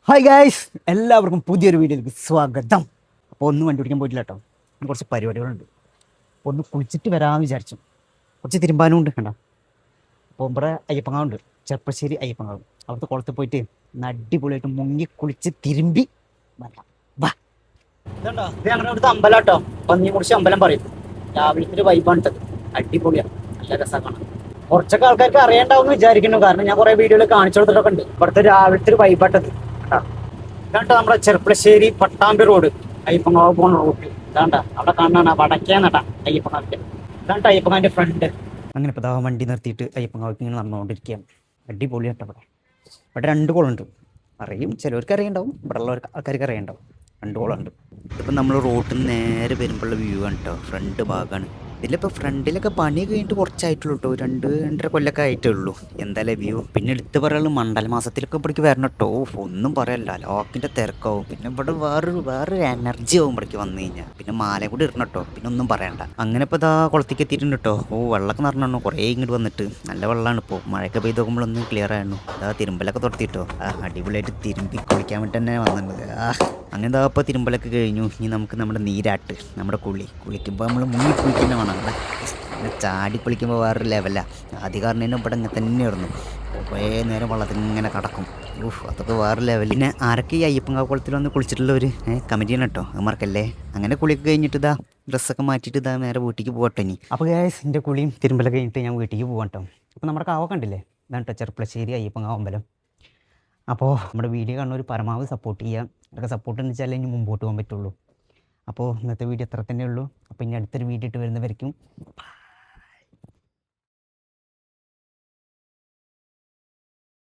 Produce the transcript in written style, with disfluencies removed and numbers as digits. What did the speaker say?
Hi guys, എല്ലാവർക്കും പുതിയൊരു വീഡിയോയിലേക്ക് സ്വാഗതം. അപ്പോൾ ഒന്നും വണ്ടി പിടിക്കാൻ പോയിട്ടില്ല കേട്ടോ. കുറച്ച് പരിപാടികളുണ്ട്. അപ്പോൾ ഒന്ന് കുളിച്ചിട്ട് വരാമെന്ന് വിചാരിച്ചു. കുറച്ച് തിരുമ്പാനും ഉണ്ട് കണ്ടോ. അപ്പോൾ ഇവിടെ അയ്യപ്പങ്ങാവുണ്ട്, ചെർപ്പശ്ശേരി അയ്യപ്പങ്ങാവ്. അവിടുത്തെ കുളത്തിൽ പോയിട്ട് അടിപൊളിയായിട്ട് മുങ്ങി കുളിച്ച് തിരുമ്പി വരാം. വാ, ഇതുണ്ടോ, ഇത് ഞങ്ങളുടെ അവിടുത്തെ അമ്പലം കേട്ടോ. പന്നിമുറിശി അമ്പലം പറയും. രാവിലത്തെ ഒരു വൈബാണ്. അടിപൊളിയാണ്, നല്ല രസമാണ്. കുറച്ചൊക്കെ ആൾക്കാർക്ക് അറിയണ്ടാവും എന്ന് വിചാരിക്കുന്നു, കാരണം ഞാൻ കുറേ വീഡിയോയിൽ കാണിച്ചു കൊടുത്തിട്ടൊക്കെ ഉണ്ട്. ഇവിടുത്തെ രാവിലത്തെ ഒരു വൈബാട്ടത്. ഇതാണ്ട നമ്മുടെ ചെർപ്പശ്ശേരി പട്ടാമ്പി റോഡ്, അയ്യപ്പങ്ങാവ് പോകുന്ന റൂട്ട്. ഇതാണ്ട അവിടെ കാണാനാ വടക്കേന്നട്ടാ അയ്യപ്പങ്ങാവിന്റെ. ഇതാണ്ട് അയ്യപ്പങ്ങാവിന്റെ ഫ്രണ്ട്. അങ്ങനെ ഇപ്പോൾ വണ്ടി നിർത്തിയിട്ട് അയ്യപ്പങ്ങാവിക്ക് ഇങ്ങനെ നടന്നുകൊണ്ടിരിക്കുകയാണ്. അടിപൊളിയാട്ടോ ഇവിടെ. ഇവിടെ 2 കുളമുണ്ട്. അറിയും, ചിലവർക്ക് അറിയണ്ടാവും, ഇവിടെ ഉള്ള ആൾക്കാർക്ക് അറിയണ്ടാവും. 2 കുളമുണ്ട്. ഇതിപ്പോൾ നമ്മൾ റോട്ടിൽ നിന്ന് നേരെ വരുമ്പോഴുള്ള വ്യൂ ആണ് കേട്ടോ. ഫ്രണ്ട് ഭാഗമാണ്. ഇതിലിപ്പോൾ ഫ്രണ്ടിലൊക്കെ പണി കഴിഞ്ഞിട്ട് കുറച്ചായിട്ടുള്ളൂ കേട്ടോ. 2-2.5 കൊല്ലമൊക്കെ ആയിട്ടേ ഉള്ളൂ. എന്തായാലും വ്യൂ. പിന്നെ എടുത്ത് പറയാനുള്ള മണ്ഡല മാസത്തിലൊക്കെ ഇവിടേക്ക് വരണം കേട്ടോ. ഒന്നും പറയല്ല, ലോക്കിൻ്റെ തിരക്കാവും. പിന്നെ ഇവിടെ വേറൊരു എനർജി ആവും ഇവിടേക്ക് വന്നു കഴിഞ്ഞാൽ. പിന്നെ മാല കൂടി ഇടണം കേട്ടോ. പിന്നെ ഒന്നും പറയണ്ട. അങ്ങനെ ഇപ്പോൾ കുളത്തേക്ക് എത്തിയിട്ടുണ്ട് കേട്ടോ. വെള്ളമൊക്കെ നിറഞ്ഞു കുറേ ഇങ്ങോട്ട് വന്നിട്ട്. നല്ല വെള്ളമാണ് ഇപ്പോൾ. മഴയൊക്കെ പെയ്ത് നോക്കുമ്പോഴൊന്നും ക്ലിയർ ആയിരുന്നു. തിരുമ്പലൊക്കെ തുടത്തിട്ടോ. അടിപൊളിയായിട്ട് തിരുമ്പി കുളിക്കാൻ വേണ്ടി തന്നെ വന്നിട്ടുണ്ട്. അങ്ങനെ ഇപ്പോൾ തിരുമ്പലൊക്കെ കഴിഞ്ഞു. ഇനി നമുക്ക് നമ്മുടെ നീരാട്ട്, നമ്മുടെ കുളിക്കുമ്പോൾ നമ്മൾ മുങ്ങി കുളിക്കുന്ന വേണം. ചാടി കുളിക്കുമ്പോൾ വേറൊരു ലെവലാണ്. ആദ്യ കാരണം ഇവിടെ ഇങ്ങനെ തന്നെയായിരുന്നു. കുറേ നേരം വെള്ളത്തിൽ ഇങ്ങനെ കിടക്കും. അതൊക്കെ വേറെ ലെവൽ. പിന്നെ ആരൊക്കെ ഈ അയ്യപ്പങ്കാവ് കുളത്തിൽ വന്ന് കുളിച്ചിട്ടുള്ളവർ കമൻറ്റ് ചെയ്യണം കേട്ടോ. അത് മറക്കല്ലേ. അങ്ങനെ കുളിയൊക്കെ കഴിഞ്ഞിട്ട് ഡ്രസ്സൊക്കെ മാറ്റിയിട്ട് നേരെ വീട്ടിലേക്ക് പോകട്ടെ ഇനി. അപ്പോൾ ഗൈസ്, എൻ്റെ കുളിയും തിരുമ്പലൊക്കെ കഴിഞ്ഞിട്ട് ഞാൻ വീട്ടിലേക്ക് പോകാം കേട്ടോ. അപ്പോൾ നമ്മുടെ കാവ കണ്ടില്ലേ, ഇതാണ് കേട്ടോ ചെർപ്പശ്ശേരി അയ്യപ്പങ്കാവ് അമ്പലം. അപ്പോൾ നമ്മുടെ വീഡിയോ കാണുന്നവർ പരമാവധി സപ്പോർട്ട് ചെയ്യുക. അതൊക്കെ സപ്പോർട്ട് എന്ന് വെച്ചാൽ ഇനി മുമ്പോട്ട് പോകാൻ പറ്റുള്ളൂ. അപ്പോൾ ഇന്നത്തെ വീഡിയോ എത്ര തന്നെ ഉള്ളൂ. അപ്പോൾ ഇനി അടുത്തൊരു വീഡിയോ ഇട്ട് വരുന്നവരിക്കും.